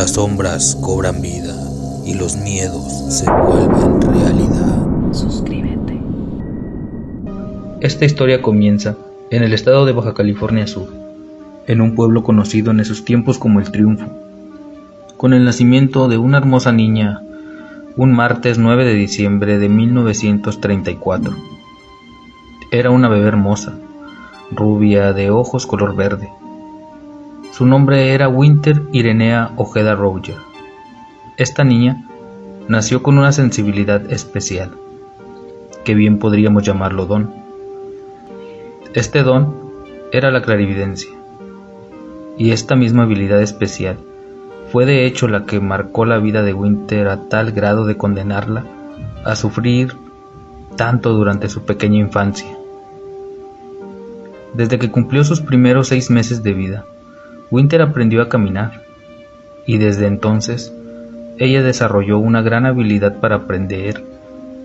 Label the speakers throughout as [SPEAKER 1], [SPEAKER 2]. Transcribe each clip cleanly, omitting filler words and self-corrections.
[SPEAKER 1] las sombras cobran vida y los miedos se vuelven realidad.
[SPEAKER 2] Suscríbete.
[SPEAKER 3] Esta historia comienza en el estado de Baja California Sur, en un pueblo conocido en esos tiempos como El Triunfo, con el nacimiento de una hermosa niña un martes 9 de diciembre de 1934. Era una bebé hermosa, rubia, de ojos color verde. Su nombre era Winter Irenea Ojeda Roger. Esta niña nació con una sensibilidad especial, que bien podríamos llamarlo don. Este don era la clarividencia, y esta misma habilidad especial fue de hecho la que marcó la vida de Winter a tal grado de condenarla a sufrir tanto durante su pequeña infancia. Desde que cumplió sus primeros 6 meses de vida, Winter aprendió a caminar, y desde entonces ella desarrolló una gran habilidad para aprender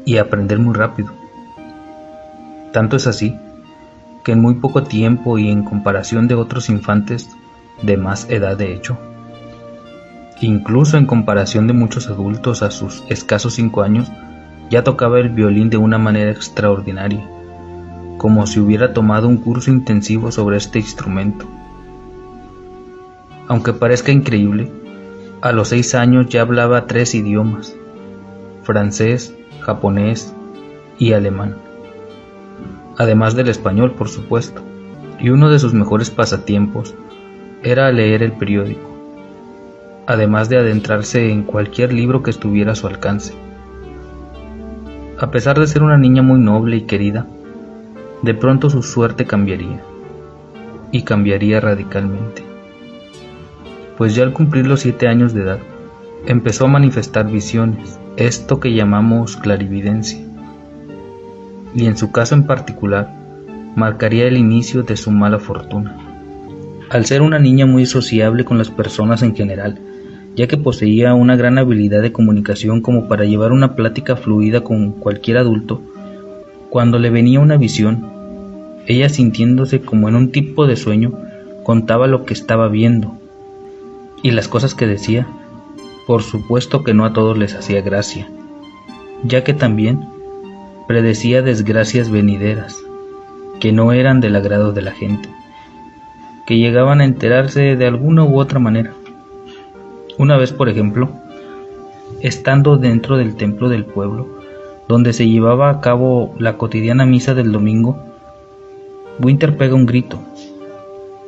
[SPEAKER 3] y aprender muy rápido. Tanto es así que en muy poco tiempo y en comparación de otros infantes de más edad de hecho, incluso en comparación de muchos adultos a sus escasos 5 años, ya tocaba el violín de una manera extraordinaria, como si hubiera tomado un curso intensivo sobre este instrumento. Aunque parezca increíble, a los 6 años ya hablaba 3 idiomas: francés, japonés y alemán, además del español, por supuesto, y uno de sus mejores pasatiempos era leer el periódico, además de adentrarse en cualquier libro que estuviera a su alcance. A pesar de ser una niña muy noble y querida, de pronto su suerte cambiaría, y cambiaría radicalmente, pues ya al cumplir los 7 años de edad, empezó a manifestar visiones, esto que llamamos clarividencia, y en su caso en particular, marcaría el inicio de su mala fortuna. Al ser una niña muy sociable con las personas en general, ya que poseía una gran habilidad de comunicación como para llevar una plática fluida con cualquier adulto, cuando le venía una visión, ella, sintiéndose como en un tipo de sueño, contaba lo que estaba viendo, y las cosas que decía, por supuesto que no a todos les hacía gracia, ya que también predecía desgracias venideras, que no eran del agrado de la gente, que llegaban a enterarse de alguna u otra manera. Una vez, por ejemplo, estando dentro del templo del pueblo, donde se llevaba a cabo la cotidiana misa del domingo, Winter pega un grito,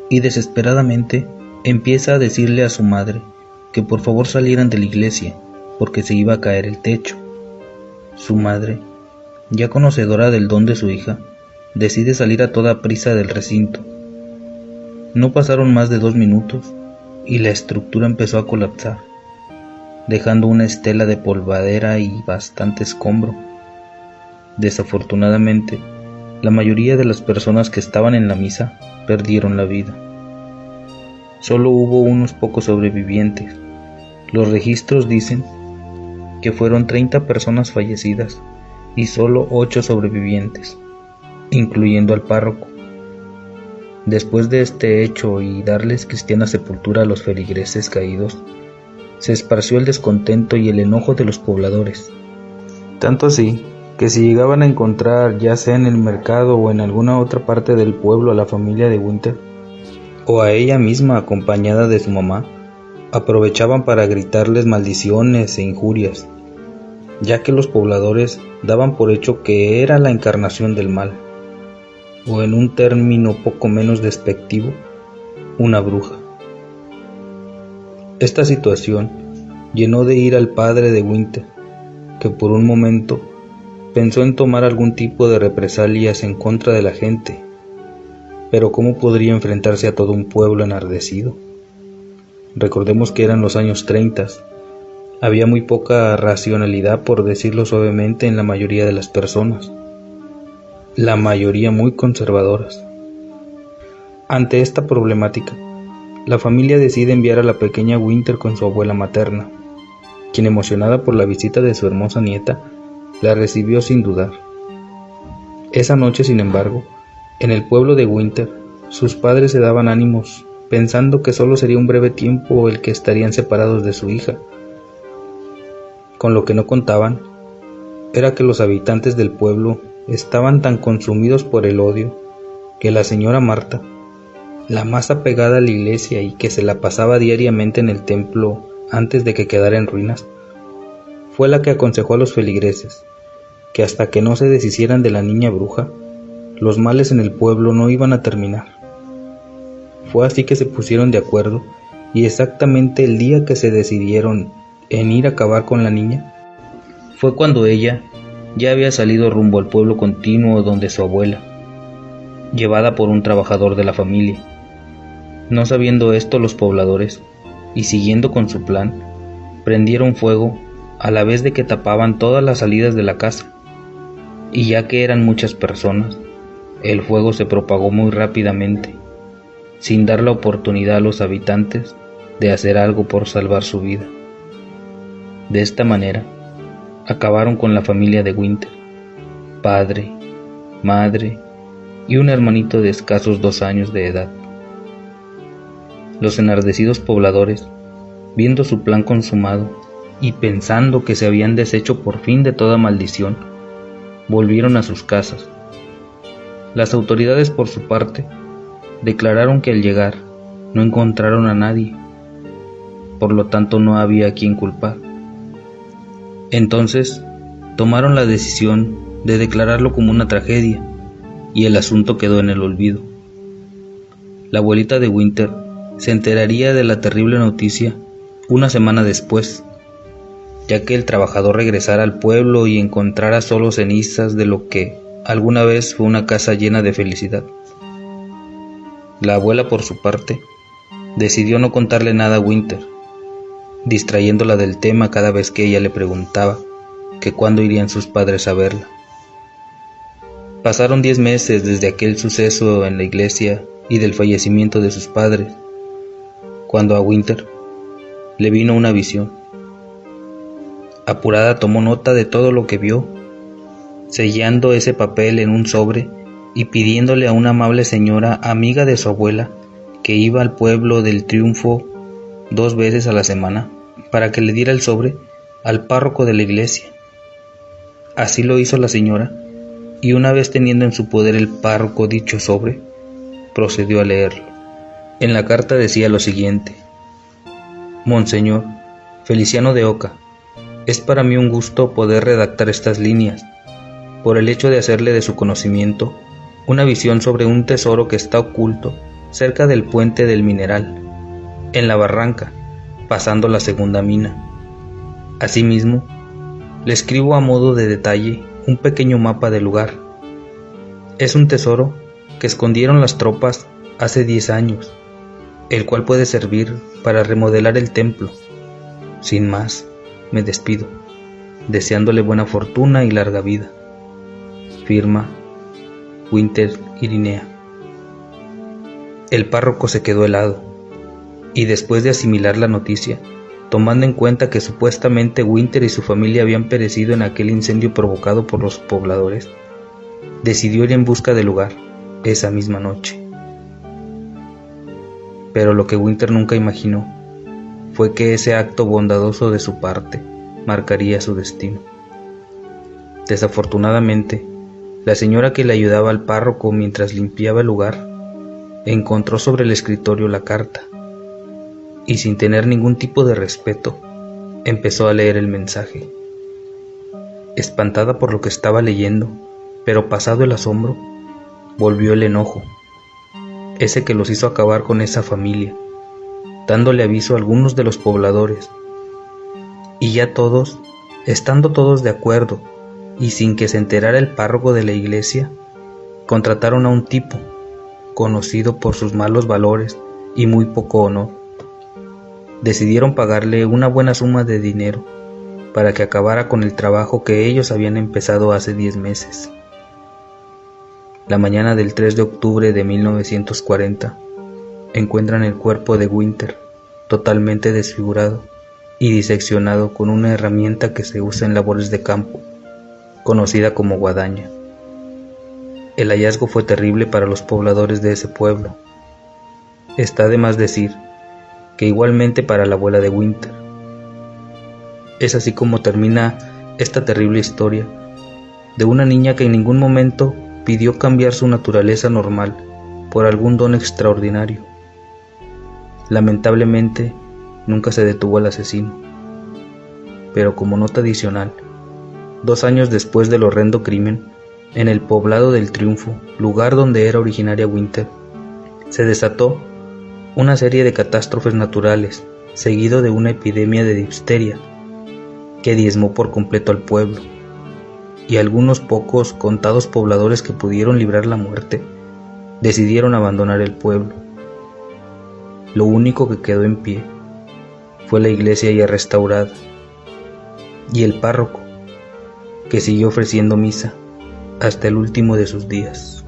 [SPEAKER 3] y desesperadamente empieza a decirle a su madre que por favor salieran de la iglesia, porque se iba a caer el techo. Su madre, ya conocedora del don de su hija, decide salir a toda prisa del recinto. No pasaron más de 2 minutos, y la estructura empezó a colapsar, dejando una estela de polvadera y bastante escombro. Desafortunadamente, la mayoría de las personas que estaban en la misa perdieron la vida. Solo hubo unos pocos sobrevivientes. Los registros dicen que fueron 30 personas fallecidas y solo 8 sobrevivientes, incluyendo al párroco. Después de este hecho y darles cristiana sepultura a los feligreses caídos, se esparció el descontento y el enojo de los pobladores. Tanto así, que si llegaban a encontrar, ya sea en el mercado o en alguna otra parte del pueblo, a la familia de Winter, o a ella misma acompañada de su mamá, aprovechaban para gritarles maldiciones e injurias, ya que los pobladores daban por hecho que era la encarnación del mal, o en un término poco menos despectivo, una bruja. Esta situación llenó de ira al padre de Winter, que por un momento pensó en tomar algún tipo de represalias en contra de la gente, pero ¿cómo podría enfrentarse a todo un pueblo enardecido? Recordemos que eran los años 30, había muy poca racionalidad, por decirlo suavemente, en la mayoría de las personas, la mayoría muy conservadoras. Ante esta problemática, la familia decide enviar a la pequeña Winter con su abuela materna, quien, emocionada por la visita de su hermosa nieta, la recibió sin dudar. Esa noche, sin embargo, en el pueblo de Winter, sus padres se daban ánimos pensando que solo sería un breve tiempo el que estarían separados de su hija. Con lo que no contaban era que los habitantes del pueblo estaban tan consumidos por el odio que la señora Marta, la más apegada a la iglesia y que se la pasaba diariamente en el templo antes de que quedara en ruinas, fue la que aconsejó a los feligreses que hasta que no se deshicieran de la niña bruja, los males en el pueblo no iban a terminar. Fue así que se pusieron de acuerdo y exactamente el día que se decidieron en ir a acabar con la niña, fue cuando ella ya había salido rumbo al pueblo continuo donde su abuela, llevada por un trabajador de la familia. No sabiendo esto los pobladores, y siguiendo con su plan, prendieron fuego a la vez de que tapaban todas las salidas de la casa, y ya que eran muchas personas, el fuego se propagó muy rápidamente, sin dar la oportunidad a los habitantes de hacer algo por salvar su vida. De esta manera, acabaron con la familia de Winter, padre, madre y un hermanito de escasos 2 años de edad. Los enardecidos pobladores, viendo su plan consumado y pensando que se habían deshecho por fin de toda maldición, volvieron a sus casas. Las autoridades, por su parte, declararon que al llegar no encontraron a nadie, por lo tanto no había a quien culpar. Entonces tomaron la decisión de declararlo como una tragedia y el asunto quedó en el olvido. La abuelita de Winter se enteraría de la terrible noticia una semana después, ya que el trabajador regresara al pueblo y encontrara solo cenizas de lo que alguna vez fue una casa llena de felicidad. La abuela, por su parte, decidió no contarle nada a Winter, distrayéndola del tema cada vez que ella le preguntaba que cuándo irían sus padres a verla. Pasaron 10 meses desde aquel suceso en la iglesia y del fallecimiento de sus padres, cuando a Winter le vino una visión. Apurada tomó nota de todo lo que vio, sellando ese papel en un sobre y pidiéndole a una amable señora amiga de su abuela que iba al pueblo del Triunfo 2 veces a la semana para que le diera el sobre al párroco de la iglesia. Así lo hizo la señora, y una vez teniendo en su poder el párroco dicho sobre, procedió a leerlo. En la carta decía lo siguiente: Monseñor Feliciano de Oca, es para mí un gusto poder redactar estas líneas, por el hecho de hacerle de su conocimiento una visión sobre un tesoro que está oculto cerca del puente del Mineral, en la barranca, pasando la segunda mina. Asimismo, le escribo a modo de detalle un pequeño mapa del lugar. Es un tesoro que escondieron las tropas hace 10 años, el cual puede servir para remodelar el templo. Sin más, me despido, deseándole buena fortuna y larga vida. Firma Winter Irinea. El párroco se quedó helado, y después de asimilar la noticia, tomando en cuenta que supuestamente Winter y su familia habían perecido en aquel incendio provocado por los pobladores, decidió ir en busca del lugar esa misma noche. Pero lo que Winter nunca imaginó fue que ese acto bondadoso de su parte marcaría su destino. Desafortunadamente, la señora que le ayudaba al párroco mientras limpiaba el lugar encontró sobre el escritorio la carta y, sin tener ningún tipo de respeto, empezó a leer el mensaje. Espantada por lo que estaba leyendo, pero pasado el asombro, volvió el enojo, ese que los hizo acabar con esa familia, dándole aviso a algunos de los pobladores, y ya todos, estando todos de acuerdo y sin que se enterara el párroco de la iglesia, contrataron a un tipo conocido por sus malos valores y muy poco honor. Decidieron pagarle una buena suma de dinero para que acabara con el trabajo que ellos habían empezado hace 10 meses. La mañana del 3 de octubre de 1940, encuentran el cuerpo de Winter totalmente desfigurado y diseccionado con una herramienta que se usa en labores de campo, conocida como guadaña. El hallazgo fue terrible para los pobladores de ese pueblo. Está de más decir que igualmente para la abuela de Winter. Es así como termina esta terrible historia de una niña que en ningún momento pidió cambiar su naturaleza normal por algún don extraordinario. Lamentablemente, nunca se detuvo al asesino. Pero como nota adicional, 2 años después del horrendo crimen, en el poblado del Triunfo, lugar donde era originaria Winter, se desató una serie de catástrofes naturales, seguido de una epidemia de difteria que diezmó por completo al pueblo, y algunos pocos contados pobladores que pudieron librar la muerte decidieron abandonar el pueblo. Lo único que quedó en pie fue la iglesia ya restaurada y el párroco que siguió ofreciendo misa hasta el último de sus días.